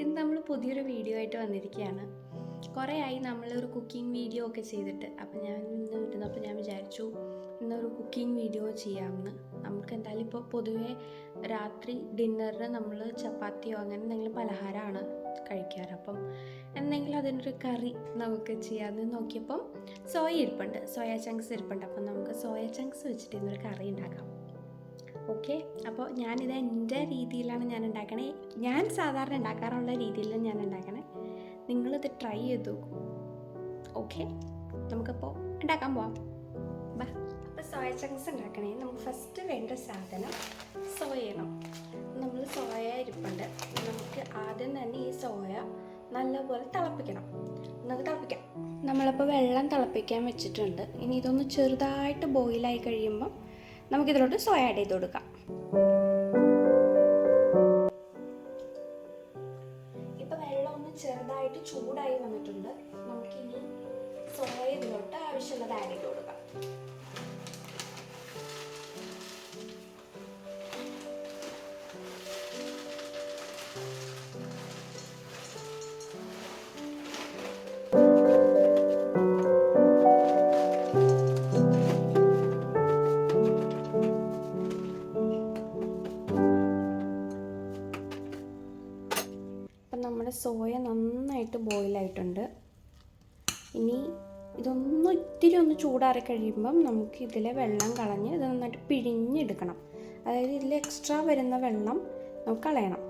ഇന്ന് നമ്മൾ പുതിയൊരു വീഡിയോ ആയിട്ട് വന്നിരിക്കുകയാണ്. കുറേ ആയി നമ്മളൊരു കുക്കിംഗ് വീഡിയോ ഒക്കെ ചെയ്തിട്ട്. അപ്പോൾ ഞാൻ ഇന്ന് കിട്ടുന്നപ്പോൾ ഞാൻ വിചാരിച്ചു ഇന്നൊരു കുക്കിംഗ് വീഡിയോ ചെയ്യാമെന്ന്. നമുക്ക് എന്തായാലും ഇപ്പോൾ പൊതുവേ രാത്രി ഡിന്നറിന് നമ്മൾ ചപ്പാത്തിയോ അങ്ങനെ എന്തെങ്കിലും പലഹാരമാണ് കഴിക്കാറ്. അപ്പം എന്തെങ്കിലും അതിനൊരു കറി നമുക്ക് ചെയ്യാമെന്ന് നോക്കിയപ്പം സോയ ഇരിപ്പുണ്ട്, സോയ ചങ്ക്സ് ഇരിപ്പുണ്ട്. അപ്പം നമുക്ക് സോയ ചങ്ക്സ് വെച്ചിട്ട് ഇന്നൊരു കറി ഉണ്ടാക്കാം. ഓക്കെ, അപ്പോൾ ഞാനിത് എൻ്റെ രീതിയിലാണ് ഞാൻ ഉണ്ടാക്കണേ. ഞാൻ സാധാരണ ഉണ്ടാക്കാറുള്ള രീതിയിലാണ് ഞാൻ ഉണ്ടാക്കണേ. നിങ്ങളിത് ട്രൈ ചെയ്ത് നോക്കൂ. ഓക്കെ, നമുക്കപ്പോൾ ഉണ്ടാക്കാൻ പോവാം. ബാ. അപ്പോൾ സോയ ചങ്ക്സ് ഉണ്ടാക്കണേ നമുക്ക് ഫസ്റ്റ് വേണ്ട സാധനം സോയയാണ്. നമ്മൾ സോയ ഇരിപ്പുണ്ട്. നമുക്ക് ആദ്യം തന്നെ ഈ സോയ നല്ലപോലെ തിളപ്പിക്കണം. നമുക്ക് തിളപ്പിക്കാം. നമ്മളിപ്പോൾ വെള്ളം തിളപ്പിക്കാൻ വെച്ചിട്ടുണ്ട്. ഇനി ഇതൊന്ന് ചെറുതായിട്ട് ബോയിലായി കഴിയുമ്പം നമുക്കിതിലോട്ട് സോയ ആഡ് ചെയ്ത് കൊടുക്കാം. ഇപ്പം വെള്ളം ഒന്ന് ചെറുതായിട്ട് ചൂടായി വന്നിട്ടുണ്ട്. നമുക്കിനി സോയ ഇതിലോട്ട് ആവശ്യമുള്ളത് ആഡ് ചെയ്ത് കൊടുക്കാം. നമ്മുടെ സോയ നന്നായിട്ട് ബോയിലായിട്ടുണ്ട്. ഇനി ഇതൊന്ന് ഇത്തിരി ഒന്ന് ചൂടാറി കഴിയുമ്പം നമുക്ക് ഇതിലെ വെള്ളം കളഞ്ഞ് ഇത് നന്നായിട്ട് പിഴിഞ്ഞെടുക്കണം. അതായത് ഇതിൽ എക്സ്ട്രാ വരുന്ന വെള്ളം നമുക്ക് കളയണം.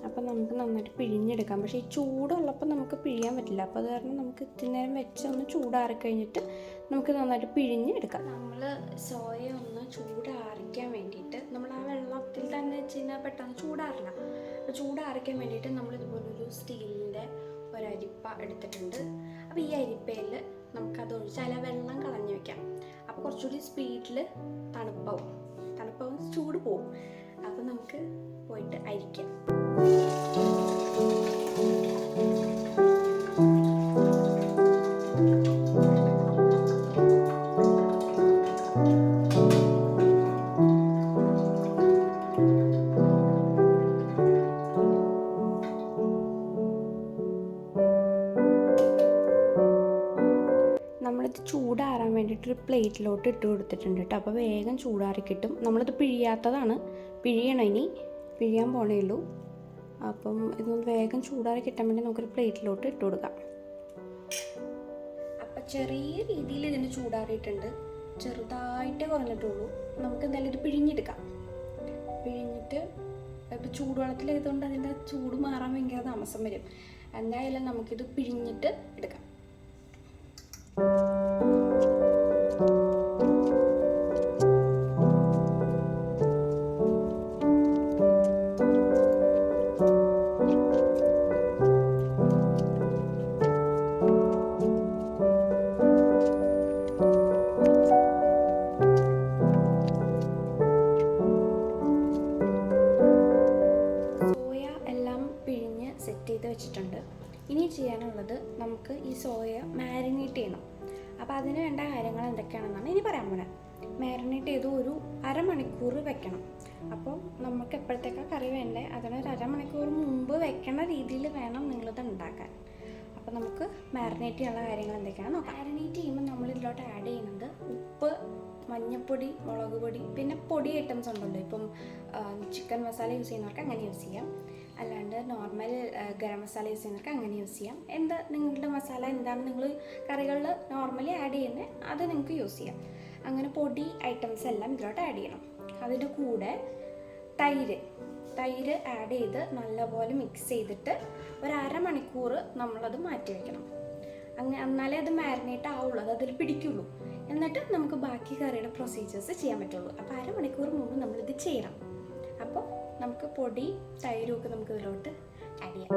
അപ്പം നമുക്ക് നന്നായിട്ട് പിഴിഞ്ഞെടുക്കാം. പക്ഷേ ഈ ചൂടുള്ളപ്പോൾ നമുക്ക് പിഴിയാൻ പറ്റില്ല. അപ്പോൾ അത് കാരണം നമുക്ക് ഇത്തിരി നേരം വെച്ച് ഒന്ന് ചൂടാറി കഴിഞ്ഞിട്ട് നമുക്ക് നന്നായിട്ട് പിഴിഞ്ഞെടുക്കാം. നമ്മൾ സോയ ഒന്ന് ചൂടാറിക്കാൻ വേണ്ടിയിട്ട് നമ്മൾ ആ വെള്ളത്തിൽ തന്നെ വെച്ച് കഴിഞ്ഞാൽ പെട്ടെന്ന് ചൂടാറില്ല. അപ്പോൾ ചൂടാറിക്കാൻ വേണ്ടിയിട്ട് നമ്മളിതുപോലൊരു സ്റ്റീലിൻ്റെ ഒരരിപ്പ എടുത്തിട്ടുണ്ട്. അപ്പോൾ ഈ അരിപ്പയിൽ നമുക്കത് ഒഴിച്ച് അതിൽ വെള്ളം കളഞ്ഞു വെക്കാം. അപ്പോൾ കുറച്ചുകൂടി സ്പീഡിൽ തണുപ്പാവും, ചൂട് പോവും. അപ്പോൾ നമുക്ക് പോയിട്ട് അരിക്കാം. നമ്മളിത് ചൂടാറാൻ വേണ്ടിയിട്ടൊരു പ്ലേറ്റിലോട്ട് ഇട്ട് കൊടുത്തിട്ടുണ്ട് കേട്ടോ. അപ്പോൾ വേഗം ചൂടാറി കിട്ടും. നമ്മളിത് പിഴിയാത്തതാണ്, പിഴിയണം. ഇനി പിഴിയാൻ പോണേ ഉള്ളൂ. അപ്പം ഇതൊന്ന് വേഗം ചൂടാറി കിട്ടാൻ വേണ്ടി നമുക്കൊരു പ്ലേറ്റിലോട്ട് ഇട്ട് കൊടുക്കാം. അപ്പം ചെറിയ രീതിയിൽ ഇതിന് ചൂടാറിയിട്ടുണ്ട്, ചെറുതായിട്ടേ കുറഞ്ഞിട്ടുള്ളൂ. നമുക്ക് എന്തായാലും ഇത് പിഴിഞ്ഞെടുക്കാം. പിഴിഞ്ഞിട്ട് ഇപ്പോൾ ചൂടുവെള്ളത്തിലായതുകൊണ്ട് അതിൻ്റെ ചൂട് മാറാൻ ഭയങ്കര താമസം വരും. എന്തായാലും നമുക്കിത് പിഴിഞ്ഞിട്ട് എടുക്കാം. സെറ്റ് ചെയ്ത് വെച്ചിട്ടുണ്ട്. ഇനി ചെയ്യാനുള്ളത് നമുക്ക് ഈ സോയ മാരിനേറ്റ് ചെയ്യണം. അപ്പോൾ അതിന് വേണ്ട കാര്യങ്ങൾ എന്തൊക്കെയാണെന്നാണ് ഇനി പറയാൻ പോകുന്നത്. മാരിനേറ്റ് ചെയ്ത് ഒരു അരമണിക്കൂർ വെക്കണം. അപ്പോൾ നമുക്ക് എപ്പോഴത്തേക്കാണ് കറി വേണ്ടേ അതിനൊരു അരമണിക്കൂർ മുമ്പ് വെക്കണ രീതിയിൽ വേണം നിങ്ങളിത് ഉണ്ടാക്കാൻ. അപ്പോൾ നമുക്ക് മാരിനേറ്റ് ചെയ്യാനുള്ള കാര്യങ്ങൾ എന്തൊക്കെയാണെന്ന് നോക്കാം. മാരിനേറ്റ് ചെയ്യുമ്പോൾ നമ്മൾ ഇതിലോട്ട് ആഡ് ചെയ്യുന്നത് ഉപ്പ്, മഞ്ഞൾപ്പൊടി, മുളക് പൊടി, പിന്നെ പൊടി ഐറ്റംസ് ഉണ്ടല്ലോ. ഇപ്പം ചിക്കൻ മസാല യൂസ് ചെയ്യുന്നവർക്ക് അങ്ങനെ യൂസ് ചെയ്യാം, അല്ലാണ്ട് നോർമൽ ഗരം മസാല യൂസ് ചെയ്യുന്നവർക്ക് അങ്ങനെ യൂസ് ചെയ്യാം. എന്താ നിങ്ങളുടെ മസാല എന്താണ് നിങ്ങൾ കറികളിൽ നോർമലി ആഡ് ചെയ്യുന്നത് അത് നിങ്ങൾക്ക് യൂസ് ചെയ്യാം. അങ്ങനെ പൊടി ഐറ്റംസ് എല്ലാം ഇതിലോട്ട് ആഡ് ചെയ്യണം. അതിൻ്റെ കൂടെ തൈര് ആഡ് ചെയ്ത് നല്ലപോലെ മിക്സ് ചെയ്തിട്ട് ഒരു അരമണിക്കൂർ നമ്മളത് മാറ്റി വയ്ക്കണം. എന്നാലേ അത് മാരിനേറ്റ് ആവുള്ളൂ, അത് അതിൽ പിടിക്കുള്ളൂ. എന്നിട്ട് നമുക്ക് ബാക്കി കറിയുടെ പ്രൊസീജിയേഴ്സ് ചെയ്യാൻ പറ്റുള്ളൂ. അപ്പോൾ അരമണിക്കൂർ മുമ്പ് നമ്മളിത് ചെയ്യണം. അപ്പോൾ നമുക്ക് പൊടി തൈരും ഒക്കെ നമുക്ക് ഇതിലോട്ട് ആഡ് ചെയ്യാം.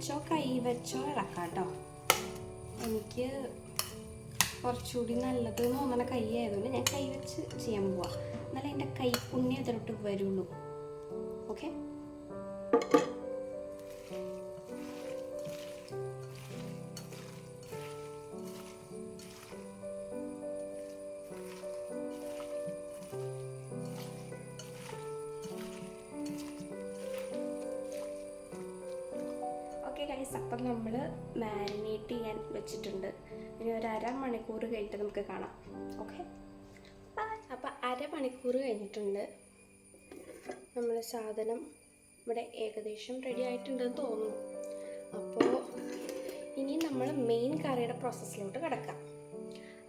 വെച്ചോ കൈ വെച്ചോ ഇളക്കാം കേട്ടോ. എനിക്ക് കുറച്ചുകൂടി നല്ലത് തോന്നണ കൈ ആയതുകൊണ്ട് ഞാൻ കൈ വെച്ച് ചെയ്യാൻ പോവാം. എന്നാലും എൻ്റെ കൈപ്പുണ്യം ഇതിലോട്ട് വരുള്ളൂ. ഓക്കെ, ഗൈസ്, അപ്പം നമ്മൾ മാരിനേറ്റ് ചെയ്യാൻ വെച്ചിട്ടുണ്ട്. ഇനി ഒരു അരമണിക്കൂർ കഴിഞ്ഞിട്ട് നമുക്ക് കാണാം. ഓക്കെ, അപ്പം അരമണിക്കൂർ കഴിഞ്ഞിട്ടുണ്ട്. നമ്മൾ സാധനം ഇവിടെ ഏകദേശം റെഡി ആയിട്ടുണ്ടെന്ന് തോന്നുന്നു. അപ്പോൾ ഇനി നമ്മൾ മെയിൻ കറിയുടെ പ്രോസസ്സിലോട്ട് കിടക്കാം.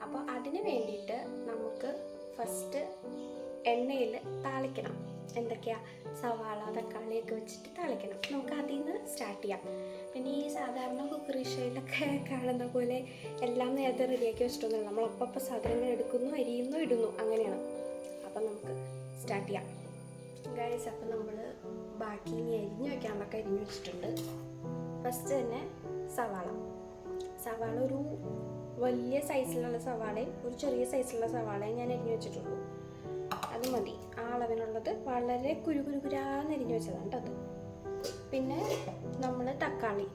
അപ്പോൾ അതിന് വേണ്ടിയിട്ട് നമുക്ക് ഫസ്റ്റ് എണ്ണയിൽ താളിക്കണം. എന്തൊക്കെയാ? സവാള, തക്കാളിയൊക്കെ വെച്ചിട്ട് താളിക്കണം. നമുക്ക് അതിൽ നിന്ന് സ്റ്റാർട്ട് ചെയ്യാം. പിന്നെ ഈ സാധാരണ കുക്കറി ഷോയിലൊക്കെ കാണുന്ന പോലെ എല്ലാം നേരത്തെ റെഡിയാക്കി വെച്ചിട്ടൊന്നുമില്ല. നമ്മൾ അപ്പം സാധനങ്ങൾ എടുക്കുന്നു, അരിയുന്നു, ഇടുന്നു, അങ്ങനെയാണ്. അപ്പം നമുക്ക് സ്റ്റാർട്ട് ചെയ്യാം ഗൈസ്. അപ്പം നമ്മൾ ബാക്കി ഇനി അരിഞ്ഞു വയ്ക്കാനുള്ളൊക്കെ അരിഞ്ഞു വെച്ചിട്ടുണ്ട്. ഫസ്റ്റ് തന്നെ സവാള ഒരു വലിയ സൈസിലുള്ള സവാളയും ഒരു ചെറിയ സൈസിലുള്ള സവാളയും ഞാൻ അരിഞ്ഞു വെച്ചിട്ടുള്ളൂ. അത് മതി. ആ അളവിനുള്ളത് വളരെ കുരുകുരാന്ന് അരിഞ്ഞു വെച്ചതാണ് കേട്ടോ അത്. പിന്നെ നമ്മൾ തക്കാളി,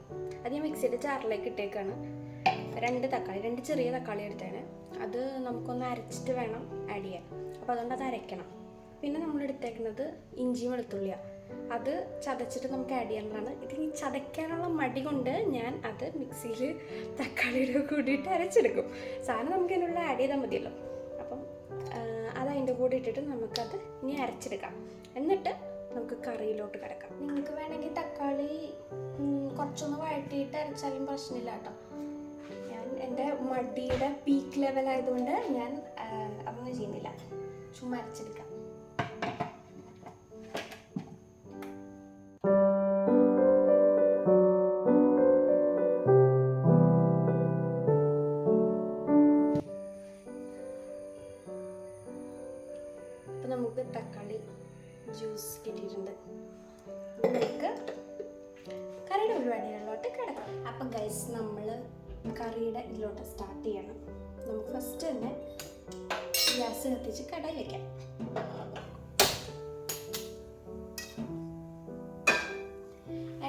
അത് ഞാൻ മിക്സിയുടെ ജാറിലേക്ക് ഇട്ടേക്കാണ്. 2 ചെറിയ തക്കാളി എടുത്തേണ്. അത് നമുക്കൊന്ന് അരച്ചിട്ട് വേണം ആഡ് ചെയ്യാൻ. അപ്പോൾ അതുകൊണ്ട് അത് അരയ്ക്കണം. പിന്നെ നമ്മൾ എടുത്തേക്കുന്നത് ഇഞ്ചിയും വെളുത്തുള്ളിയാണ്. അത് ചതച്ചിട്ട് നമുക്ക് ആഡ് ചെയ്യാനുള്ളതാണ്. ഇത് ഈ ചതയ്ക്കാനുള്ള മടി കൊണ്ട് ഞാൻ അത് മിക്സിയിൽ തക്കാളിയുടെ കൂടിയിട്ട് അരച്ചെടുക്കും. സാധനം നമുക്ക് അതിനുള്ള ആഡ് ചെയ്താൽ മതിയല്ലോ. അപ്പം അതതിൻ്റെ കൂടെ ഇട്ടിട്ട് നമുക്കത് ഇനി അരച്ചെടുക്കാം. എന്നിട്ട് നമുക്ക് കറിയിലോട്ട് കിടക്കാം. നിങ്ങൾക്ക് വേണമെങ്കിൽ തക്കാളി കുറച്ചൊന്ന് വഴറ്റിയിട്ട് അരച്ചാലും പ്രശ്നമില്ല കേട്ടോ. ഞാൻ എൻ്റെ മടിയുടെ പീക്ക് ലെവലായതുകൊണ്ട് ഞാൻ അതൊന്നും ചെയ്യുന്നില്ല, ചുമ്മാ അരച്ചെടുക്കാം. അപ്പം നമുക്ക് തക്കാളി ജ്യൂസ് കിട്ടിയിട്ടുണ്ട്. നമുക്ക് കറിയുടെ പരിപാടികളിലോട്ട് കിടക്കാം. അപ്പം ഗൈസ്, നമ്മൾ കറിയുടെ ഇതിലോട്ട് സ്റ്റാർട്ട് ചെയ്യണം. നമുക്ക് ഫസ്റ്റ് തന്നെ ഗ്യാസ് കത്തിച്ച് കടായി വയ്ക്കാം.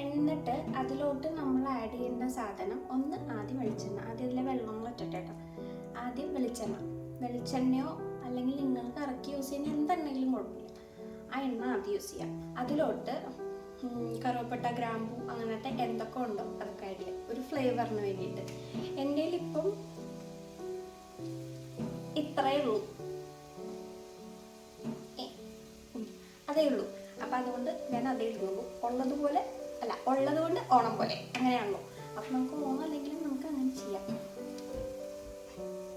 എന്നിട്ട് അതിലോട്ട് നമ്മൾ ആഡ് ചെയ്യേണ്ട സാധനം ഒന്ന് ആദ്യം വെളിച്ചെണ്ണ. ആദ്യം അതിലെ വെള്ളം ഇട്ടിട്ടോ. ആദ്യം വെളിച്ചെണ്ണയോ അല്ലെങ്കിൽ നിങ്ങൾ കറക്കി യൂസ് ചെയ്യുന്ന എന്തെണ്ണെങ്കിലും കുഴപ്പമില്ല. ആ എണ്ണ ആദ്യം യൂസ് ചെയ്യാം. അതിലോട്ട് കറുവപ്പട്ട, ഗ്രാമ്പൂ, അങ്ങനത്തെ എന്തൊക്കെ ഉണ്ടോ അതൊക്കെ ആഡ് ചെയ്യാം, ഒരു ഫ്ലേവറിന് വേണ്ടിയിട്ട്. എൻ്റെ ഇപ്പം ഇത്രയേ ഉള്ളൂ, അതേ ഉള്ളൂ. അപ്പം അതുകൊണ്ട് ഞാൻ അതേ ഇടുള്ളൂ. ഉള്ളതുകൊണ്ട് ഓണം പോലെ, അങ്ങനെയാണല്ലോ. അപ്പം നമുക്ക് ഓണം അല്ലെങ്കിലും നമുക്ക് അങ്ങനെ ചെയ്യാം.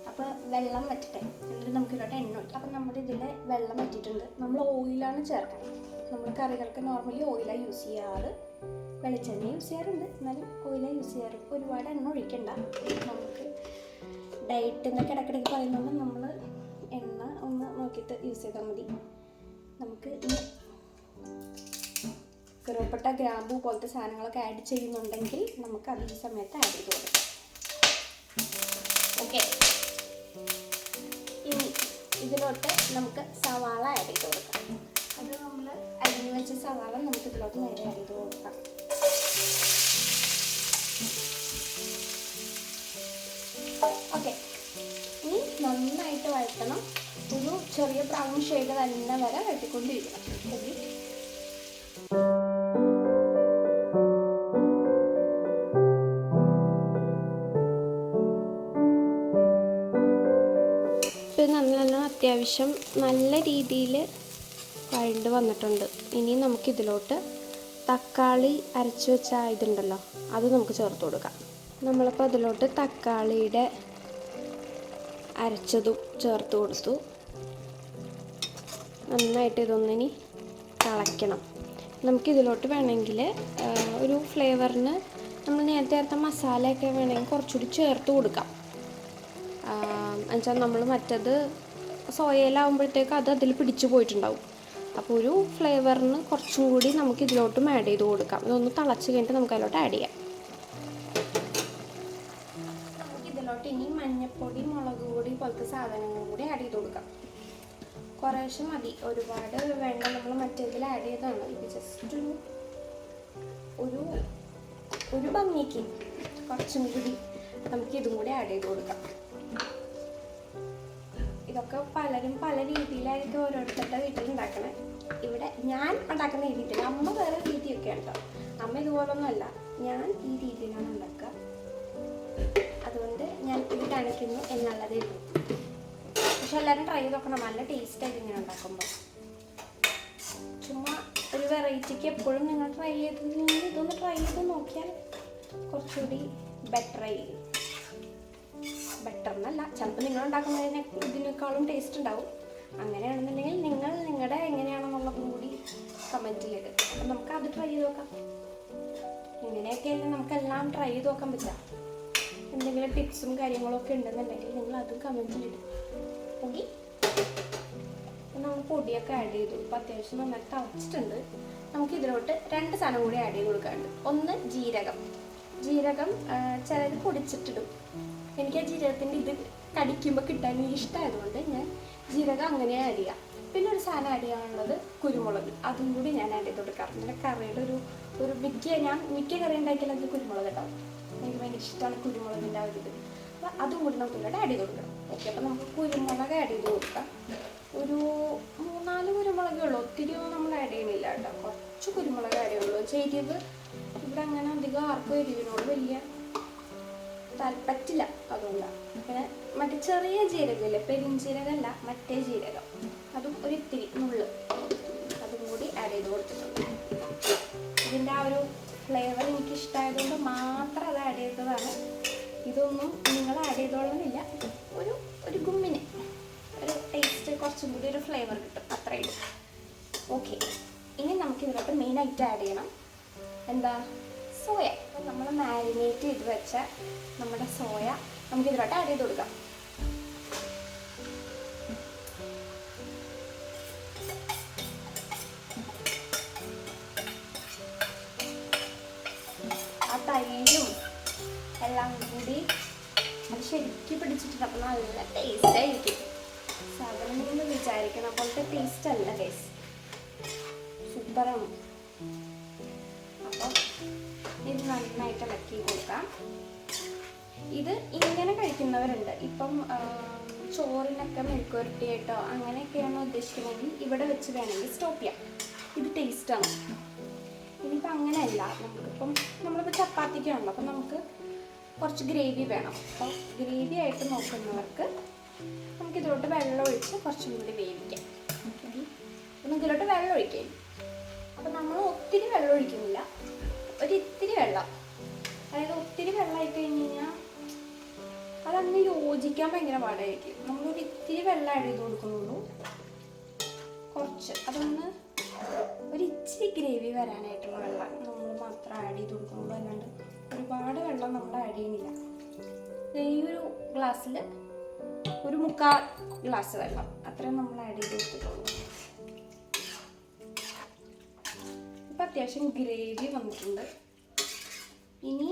അപ്പോൾ വെള്ളം വറ്റട്ടെ, എന്നിട്ട് നമുക്ക് ഇതിലോട്ട് എണ്ണ ഒഴിക്കാം. അപ്പം നമ്മുടെ ഇതിൽ വെള്ളം വറ്റിയിട്ടുണ്ട്. നമ്മൾ ഓയിലാണ് ചേർക്കുന്നത്. നമ്മൾ കറികൾക്ക് നോർമലി ഓയിലാണ് യൂസ് ചെയ്യാറ്. വെളിച്ചെണ്ണ യൂസ് ചെയ്യാറുണ്ട്, എന്നാലും ഓയിലാണ് യൂസ് ചെയ്യാറ്. ഒരുപാട് എണ്ണ ഒഴിക്കണ്ട. നമുക്ക് ഡയറ്റ് എന്നൊക്കെ ഇടയ്ക്കിടയ്ക്ക് പറയുന്നത് നമ്മൾ എണ്ണ ഒന്ന് നോക്കിയിട്ട് യൂസ് ചെയ്താൽ മതി. നമുക്ക് കറുവപ്പട്ട, ഗ്രാമ്പൂ പോലത്തെ സാധനങ്ങളൊക്കെ ആഡ് ചെയ്യുന്നുണ്ടെങ്കിൽ നമുക്ക് അത് ഈ സമയത്ത് ആഡ് ചെയ്ത് കൊടുക്കാം. ഓക്കെ, ഇനി ഇതിലോട്ട് നമുക്ക് സവാള ആഡ് ചെയ്ത് കൊടുക്കാം. അത് നമ്മൾ അരിഞ്ഞു വെച്ച സവാള നമുക്ക് ഇതിലോട്ട് നേരെ ആഡ് ചെയ്ത് കൊടുക്കാം. ഓക്കെ, ഇനി നന്നായിട്ട് വഴറ്റണം. ഒരു ചെറിയ ബ്രൗൺ ഷെയ്ഡ് തന്നെ വരെ വഴറ്റിക്കൊണ്ടിരിക്കണം. ഓക്കെ, അത്യാവശ്യം നല്ല രീതിയിൽ വഴണ്ട് വന്നിട്ടുണ്ട്. ഇനി നമുക്കിതിലോട്ട് തക്കാളി അരച്ച് വെച്ച ഇതുണ്ടല്ലോ, അത് നമുക്ക് ചേർത്ത് കൊടുക്കാം. നമ്മളിപ്പോൾ അതിലോട്ട് തക്കാളിയുടെ അരച്ചതും ചേർത്ത് കൊടുത്തു. നന്നായിട്ട് ഇതൊന്നിനി തിളയ്ക്കണം. നമുക്കിതിലോട്ട് വേണമെങ്കിൽ ഒരു ഫ്ലേവറിന് നമ്മൾ നേരത്തെ ചേർത്ത മസാലയൊക്കെ വേണമെങ്കിൽ കുറച്ചുകൂടി ചേർത്ത് കൊടുക്കാം. എന്നുവെച്ചാൽ നമ്മൾ മറ്റത് സോയയിലാവുമ്പോഴത്തേക്ക് അത് അതിൽ പിടിച്ചു പോയിട്ടുണ്ടാവും. അപ്പോൾ ഒരു ഫ്ലേവറിന് കുറച്ചും കൂടി നമുക്ക് ഇതിലോട്ടും ആഡ് ചെയ്ത് കൊടുക്കാം. ഇതൊന്ന് തിളച്ച് കഴിഞ്ഞിട്ട് നമുക്ക് അതിലോട്ട് ആഡ് ചെയ്യാം. പൊടി, മുളക് പൊടി പോലത്തെ സാധനങ്ങളും കൂടി ആഡ് ചെയ്ത് കൊടുക്കാം. കുറേശ്ശെ മതി, ഒരുപാട് വേണ്ട. നമ്മൾ മറ്റേതിൽ ആഡ് ചെയ്തതാണ്. ഇത് ജസ്റ്റ് ഒരു ഭംഗിക്ക് കുറച്ചും കൂടി നമുക്ക് ഇതും കൂടി ആഡ് ചെയ്ത് കൊടുക്കാം. ഇതൊക്കെ പലരും പല രീതിയിലായിരിക്കും ഓരോരുത്തരുടെ വീട്ടിൽ ഉണ്ടാക്കണേ. ഇവിടെ ഞാൻ ഉണ്ടാക്കുന്ന ഈ രീതിയിൽ, അമ്മ വേറെ രീതിയൊക്കെ ഉണ്ടോ. അമ്മ ഇതുപോലൊന്നുമല്ല, ഞാൻ ഈ രീതിയിലാണ് ഉണ്ടാക്കുക. അതുകൊണ്ട് ഞാൻ ഇത് കാണിക്കുന്നു എന്നുള്ളതേ ഉള്ളൂ. പക്ഷെ എല്ലാവരും ട്രൈ ചെയ്ത് നോക്കണം, നല്ല ടേസ്റ്റ് ആയിട്ട് ഇങ്ങനെ ഉണ്ടാക്കുമ്പോൾ. ചുമ്മാ ഒരു വെറൈറ്റിക്ക് എപ്പോഴും നിങ്ങൾ ട്രൈ ചെയ്തിട്ടുണ്ടെങ്കിൽ ഇതൊന്ന് ട്രൈ ചെയ്ത് നോക്കിയാൽ കുറച്ചുകൂടി ബെറ്റർ എന്നല്ല, ചിലപ്പോൾ നിങ്ങൾ ഉണ്ടാക്കുന്നതിനെ ഇതിനേക്കാളും ടേസ്റ്റ് ഉണ്ടാവും. അങ്ങനെയാണെന്നുണ്ടെങ്കിൽ നിങ്ങൾ നിങ്ങളുടെ എങ്ങനെയാണെന്നുള്ളതും കൂടി കമൻറ്റിലിടും. അപ്പം നമുക്ക് അത് ട്രൈ ചെയ്ത് നോക്കാം. ഇങ്ങനെയൊക്കെയല്ലേ നമുക്കെല്ലാം ട്രൈ ചെയ്ത് നോക്കാൻ പറ്റുക. എന്തെങ്കിലും ടിപ്സും കാര്യങ്ങളൊക്കെ ഉണ്ടെന്നുണ്ടെങ്കിൽ നിങ്ങൾ അതും കമൻറ്റിലിടും. ഓക്കെ, നമ്മൾ പൊടിയൊക്കെ ആഡ് ചെയ്തു. ഇപ്പം അത്യാവശ്യം നന്നായിട്ട് തിളച്ചിട്ടുണ്ട്. നമുക്ക് ഇതിലോട്ട് 2 സാധനം കൂടി ആഡ് ചെയ്ത് കൊടുക്കാറുണ്ട്. ഒന്ന് ജീരകം ചിലർ പൊടിച്ചിട്ടിടും. എനിക്ക് ആ ജീരകത്തിൻ്റെ ഇത് കടിക്കുമ്പോൾ കിട്ടാൻ ഇഷ്ടമായതുകൊണ്ട് ഞാൻ ജീരകം അങ്ങനെ ആഡ് ചെയ്യാം. പിന്നെ ഒരു സാധനം ആഡ് ചെയ്യാനുള്ളത് കുരുമുളക്, അതും കൂടി ഞാൻ ആഡ് ചെയ്ത് കൊടുക്കാറുണ്ട്. പിന്നെ കറിയുടെ ഒരു മിക്ക കറി ഉണ്ടാക്കിയാൽ അതിൽ കുരുമുളക് ഉണ്ടാവും. എനിക്ക് ഭയങ്കര ഇഷ്ടമാണ് കുരുമുളകിൻ്റെ ആ ഒരു ഇത്. അപ്പോൾ അതും കൂടി നമുക്ക് ഇവിടെ ആഡ് ചെയ്ത് കൊടുക്കണം. ഓക്കെ, അപ്പോൾ നമുക്ക് കുരുമുളക് ആഡ് ചെയ്ത് കൊടുക്കാം. ഒരു 3-4 കുരുമുളകേ ഉള്ളൂ, ഒത്തിരി ഒന്നും നമ്മൾ ആഡ് ചെയ്യണില്ല കേട്ടോ. കുറച്ച് കുരുമുളക് ആഡ് ചെയ്യുള്ളൂ. എരിവ് ഇവിടെ അങ്ങനെ അധികം ആർക്കും എരിവിനോട് വലിയ പറ്റില്ല, അതുകൊണ്ടാണ്. പിന്നെ മറ്റേ ചെറിയ ജീരകമില്ലേ, പെരിഞ്ജീരകമല്ല, മറ്റേ ജീരകം, അതും ഒരു ഇത്തിരി നുള്ള് അതും കൂടി ആഡ് ചെയ്ത് കൊടുത്തിട്ടുണ്ട്. ഇതിൻ്റെ ആ ഒരു ഫ്ലേവർ എനിക്ക് ഇഷ്ടമായതുകൊണ്ട് മാത്രം അത് ആഡ് ചെയ്തതാണ്. ഇതൊന്നും നിങ്ങൾ ആഡ് ചെയ്തോളുന്നില്ല. ഒരു ഗുമ്മിന് ഒരു ടേസ്റ്റ്, കുറച്ചും കൂടി ഒരു ഫ്ലേവർ കിട്ടും, അത്രയും. ഓക്കെ, ഇനി നമുക്ക് ഇതിലോട്ട് മെയിനായിട്ട് ആഡ് ചെയ്യണം എന്താ, സോയ. നമ്മൾ മാരിനേറ്റ് ചെയ്ത് വെച്ച നമ്മുടെ സോയ നമുക്ക് ഇതിലോട്ട് ആഡ് ചെയ്ത് കൊടുക്കാം. ആ തൈരും എല്ലാം കൂടി അത് ശരിക്കും പിടിച്ചിട്ടുണ്ട്. അപ്പം നല്ല ടേസ്റ്റ് ആയിരിക്കും. സാധനം എന്ന് വിചാരിക്കണ പോലത്തെ ടേസ്റ്റ് അല്ല, ടേസ്റ്റ് സൂപ്പറാണ്. അപ്പം ഇത് നന്നായിട്ട് ഇളക്കി കൊടുക്കാം. ഇത് ഇങ്ങനെ കഴിക്കുന്നവരുണ്ട്. ഇപ്പം ചോറിനൊക്കെ മെഴുക്കുവരട്ടിയായിട്ടോ അങ്ങനെയൊക്കെയാണോ ഉദ്ദേശിക്കുന്നതെങ്കിൽ ഇവിടെ വെച്ച് വേണമെങ്കിൽ സ്റ്റോപ്പ് ചെയ്യാം. ഇത് ടേസ്റ്റാണ്. ഇനിയിപ്പോൾ അങ്ങനെയല്ല, നമ്മളിപ്പോൾ ചപ്പാത്തിക്കാണല്ലോ, അപ്പം നമുക്ക് കുറച്ച് ഗ്രേവി വേണം. അപ്പോൾ ഗ്രേവി ആയിട്ട് നോക്കുന്നവർക്ക് നമുക്കിതിലോട്ട് വെള്ളം ഒഴിച്ച് കുറച്ചും കൂടി വേവിക്കാം. നമുക്കിതിലോട്ട് വെള്ളം ഒഴിക്കാം. അപ്പം നമ്മൾ ഒത്തിരി വെള്ളം ഒഴിക്കുന്നില്ല, ഒരിത്തിരി വെള്ളം. അതായത് ഒത്തിരി വെള്ളമായി കഴിഞ്ഞ് കഴിഞ്ഞാൽ അതങ്ങ് യോജിക്കാൻ ഭയങ്കര പാടായിരിക്കും. നമ്മളൊരു ഇത്തിരി വെള്ളം ആഡ് ചെയ്ത് കൊടുക്കുന്നുള്ളൂ, കുറച്ച്. അതൊന്ന് ഒരിച്ചിരി ഗ്രേവി വരാനായിട്ടുള്ള വെള്ളം നമ്മൾ മാത്രം ആഡ് ചെയ്ത് കൊടുക്കുന്നുള്ളൂ, അല്ലാണ്ട് ഒരുപാട് വെള്ളം നമ്മൾ ആഡ് ചെയ്യുന്നില്ല. ഈ ഒരു ഗ്ലാസ്സിൽ ഒരു 3/4 ഗ്ലാസ് വെള്ളം അത്രയും നമ്മൾ ആഡ് ചെയ്ത് കൊടുത്തിട്ടുള്ളൂ. ഇപ്പം അത്യാവശ്യം ഗ്രേവി വന്നിട്ടുണ്ട്. ഇനി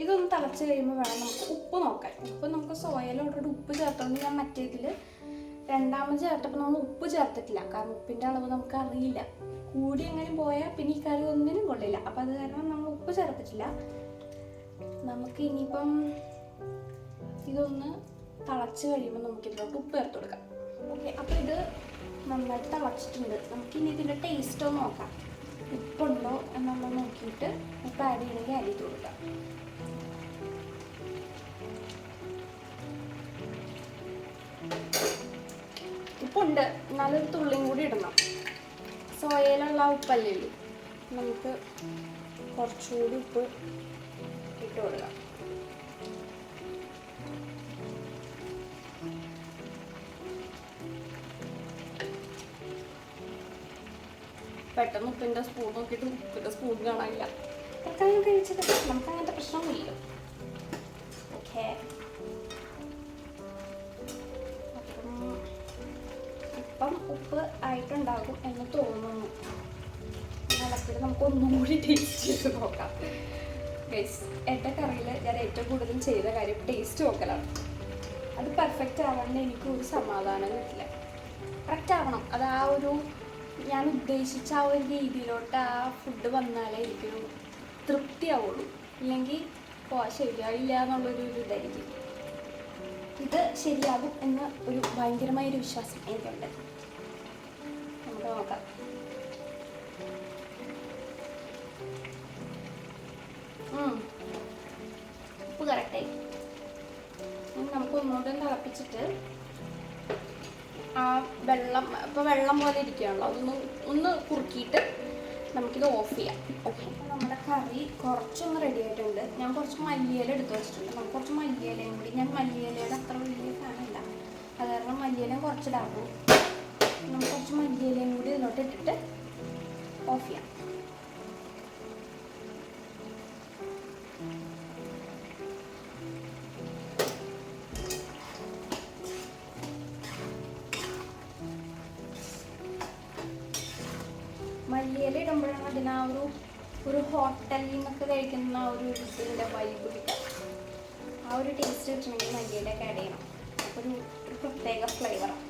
ഇതൊന്ന് തിളച്ച് കഴിയുമ്പോൾ വേണം നമുക്ക് ഉപ്പ് നോക്കാൻ. ഉപ്പ് നമുക്ക് സോയയിൽ ഓൾറെഡി ഉപ്പ് ചേർത്തോണ്ട് ഞാൻ മറ്റേതിൽ രണ്ടാമത് ചേർത്തപ്പോൾ നമ്മൾ ഉപ്പ് ചേർത്തിട്ടില്ല. കാരണം ഉപ്പിൻ്റെ അളവ് നമുക്ക് അറിയില്ല. കൂടി അങ്ങനെ പോയാൽ പിന്നെ ഈ കറി ഒന്നിനും കൊള്ളില്ല. അപ്പം അത് കാരണം നമ്മൾ ഉപ്പ് ചേർത്തിട്ടില്ല. നമുക്ക് ഇനിയിപ്പം ഇതൊന്ന് തിളച്ച് കഴിയുമ്പോൾ നമുക്കിതിലോട്ട് ഉപ്പ് ചേർത്ത് കൊടുക്കാം. ഓക്കെ, അപ്പോൾ ഇത് നന്നായിട്ട് തിളച്ചിട്ടുണ്ട്. നമുക്കിനി ഇതിൻ്റെ ടേസ്റ്റ് ഒന്ന് നോക്കാം. ഉപ്പുണ്ടോ എന്നുള്ളത് നോക്കിയിട്ട് ഉപ്പ് ആഡ് ചെയ്യണമെങ്കിൽ ആഡ് ചെയ്ത് കൊടുക്കാം. ഉപ്പുണ്ട്, എന്നാലും തുള്ളിയും കൂടി ഇടണം. സോയയിലുള്ള ഉപ്പല്ലേ ഉള്ളൂ, നമുക്ക് കുറച്ചുകൂടി ഉപ്പ് ഇട്ട് കൊടുക്കാം. പെട്ടെന്ന് ഉപ്പിൻ്റെ സ്പൂൺ നോക്കിയിട്ട് ഉപ്പിൻ്റെ സ്പൂൺ കാണാനില്ല. പെട്ടെന്ന് കഴിച്ചിട്ട് നമുക്ക് അങ്ങനത്തെ പ്രശ്നമൊന്നുമില്ല. ഓക്കെ, ഇപ്പം ഉപ്പ് ആയിട്ടുണ്ടാകും എന്ന് തോന്നുന്നു. നമുക്ക് ഒന്നും കൂടി ടേസ്റ്റ് ചെയ്ത് നോക്കാം. ഗൈസ്, എൻ്റെ കറിയിൽ ഞാൻ ഏറ്റവും കൂടുതൽ ചെയ്ത കാര്യം ടേസ്റ്റ് നോക്കലാണ്. അത് പെർഫെക്റ്റ് ആവാണ്ട് എനിക്ക് ഒരു സമാധാനം കിട്ടില്ല. കറക്റ്റ് ആവണം. അത് ആ ഒരു ഞാൻ ഉദ്ദേശിച്ച ആ ഒരു രീതിയിലോട്ട് ആ ഫുഡ് വന്നാലേ എനിക്കൊരു തൃപ്തിയാവുള്ളൂ. ഇല്ലെങ്കിൽ ശരിയായില്ല എന്നുള്ളൊരു ഇതായിരിക്കും. ഇത് ശരിയാകും എന്ന ഒരു ഭയങ്കരമായൊരു വിശ്വാസം എനിക്കുണ്ട്. നമുക്ക് നോക്കാം. ഉപ്പ് കറക്റ്റായി. നമുക്ക് ഒന്നുകൂടെ തിളപ്പിച്ചിട്ട് ആ വെള്ളം ഇപ്പോൾ വെള്ളം പോലെ ഇരിക്കുകയാണല്ലോ, ഒന്ന് കുറുക്കിയിട്ട് നമുക്കിത് ഓഫ് ചെയ്യാം. ഓക്കെ, നമ്മുടെ കറി കുറച്ചൊന്ന് റെഡി ആയിട്ടുണ്ട്. ഞാൻ കുറച്ച് മല്ലിയില എടുത്ത് വെച്ചിട്ടുണ്ട്. നമുക്ക് കുറച്ച് മല്ലിയിലയും കൂടി, ഞാൻ മല്ലിയിലയുടെ അത്ര വലിയ ഫാനല്ല, അത് കാരണം മല്ലിയിലയും കുറച്ചിടാകും. നമുക്ക് കുറച്ച് മല്ലിയിലയും കൂടി ഇതിലോട്ട് ഇട്ടിട്ട് ഓഫ് ചെയ്യാം. മല്ലിയില ഇടുമ്പോഴാണ് അതിനാ ഒരു ഹോട്ടലിൽ നിന്നൊക്കെ കഴിക്കുന്ന ആ ഒരു ഇതിൻ്റെ വൈബ് കിട്ടുക. ആ ഒരു ടേസ്റ്റ് കിട്ടണമെങ്കിൽ മല്ലിയിലൊക്കെ ആഡ് ചെയ്യണം. ഒരു പ്രത്യേക ഫ്ലേവറാണ്.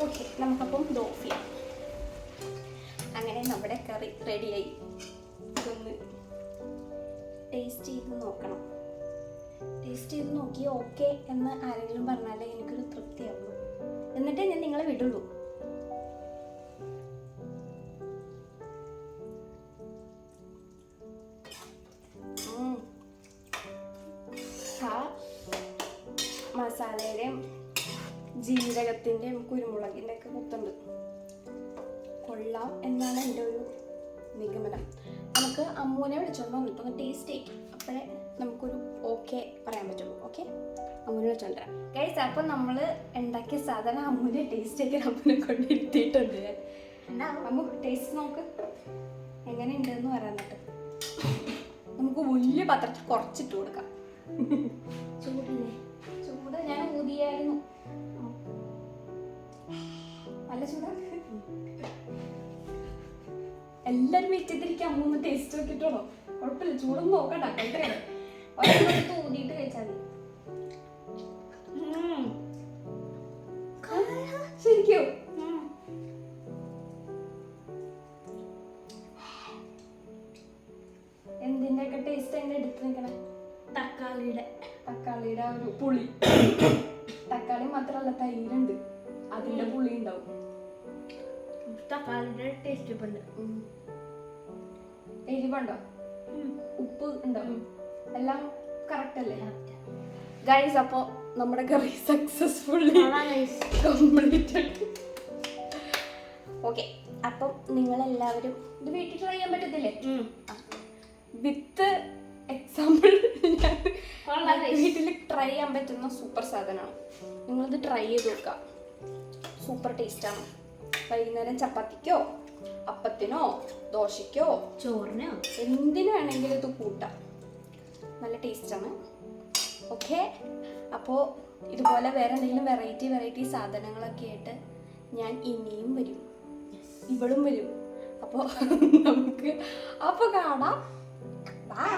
ഓക്കെ, നമുക്കപ്പം ഇത് ഓഫ് ചെയ്യാം. അങ്ങനെ നമ്മുടെ കറി റെഡിയായി. ഇതൊന്ന് ടേസ്റ്റ് ചെയ്ത് നോക്കണം. ടേസ്റ്റ് ചെയ്ത് നോക്കി ഓക്കെ എന്ന് ആരെങ്കിലും പറഞ്ഞാലേ എനിക്കൊരു തൃപ്തിയാവുള്ളൂ. എന്നിട്ടേ ഞാൻ നിങ്ങളെ വിടുള്ളൂ. മസാലയുടെയും ജീരകത്തിൻ്റെയും കുരുമുളകിൻ്റെ ഒക്കെ കുത്തുണ്ട്. കൊള്ളാം എന്നാണ് എൻ്റെ ഒരു നിഗമനം. നമുക്ക് അമ്മൂനെ വിളിച്ചോണ്ട് വന്നിട്ടൊന്ന് ടേസ്റ്റ് ചെയ്യും. അപ്പോഴേ നമുക്കൊരു ഓക്കെ പറയാൻ പറ്റുള്ളൂ. ഓക്കെ, അമ്മൂനെ വിളിച്ചോണ്ടരാം. ഗൈസ്, അപ്പം നമ്മൾ ഉണ്ടാക്കിയ സാധനം അമ്മൂനെ ടേസ്റ്റ് ചെയ്യാൻ അമ്മൂനെ കൊണ്ട് ഇരുത്തിയിട്ടുണ്ട്. അമ്മു ടേസ്റ്റ് നോക്ക്, എങ്ങനെയുണ്ടെന്ന് പറയാന്നിട്ട്. നമുക്ക് വലിയ പാത്രത്തിൽ കുറച്ചിട്ട് കൊടുക്കാം. ചൂടില്ലേ? ചൂട് ഞാൻ ഊതിയായിരുന്നു. നല്ല ചൂടാണ്. എല്ലാരും വെച്ചിട്ടിരിക്കാം. അമ്മൂന്ന് ടേസ്റ്റ് നോക്കിട്ടോളൂ. കുഴപ്പമില്ല, ചൂടൊന്നും നോക്കണ്ട. കഴിക്കണേ ഒരെണ്ണം ഊതിയിട്ട് കഴിച്ചാൽ മതി. ശരിക്കും എന്തിൻ്റെയൊക്കെ ടേസ്റ്റ് എങ്ങനെ എടുത്ത് നിൽക്കണേ? തക്കാളിയുടെ ആ ഒരു പുളി. തക്കാളി മാത്രമല്ല, തൈരുണ്ട്, അതിന്റെ പുളി ഉണ്ടാവും. തക്കാളിയുടെ ടേസ്റ്റ് ഇപ്പൊ ഉണ്ട്. എരിവുണ്ടോ? ഉപ്പ് ഉണ്ടോ? എല്ലാം കറക്റ്റ് അല്ലേ ഗൈസ്? അപ്പോൾ നമ്മുടെ കറി സക്സസ്ഫുള്ളി കംപ്ലീറ്റഡ്. ഓക്കെ, അപ്പം നിങ്ങളെല്ലാവരും ഇത് വീട്ടിൽ ട്രൈ ചെയ്യാൻ പറ്റത്തില്ലേ? വിത്ത് എക്സാമ്പിൾ വീട്ടിൽ ട്രൈ ചെയ്യാൻ പറ്റുന്ന സൂപ്പർ സാധനമാണ്. നിങ്ങളിത് ട്രൈ ചെയ്ത് നോക്കുക. സൂപ്പർ ടേസ്റ്റാണ്. വൈകുന്നേരം ചപ്പാത്തിക്കോ അപ്പത്തിനോ ദോശയ്ക്കോ ചോറിനോ എന്തിനു വേണമെങ്കിലും ഇത് കൂട്ടാം. നല്ല ടേസ്റ്റാണ്. ഓക്കെ, അപ്പോൾ ഇതുപോലെ വേറെ എന്തെങ്കിലും വെറൈറ്റി സാധനങ്ങളൊക്കെ ആയിട്ട് ഞാൻ ഇനിയും വരും, ഇവളും വരും. അപ്പോൾ നമുക്ക് അപ്പോൾ കാണാം. ബൈ.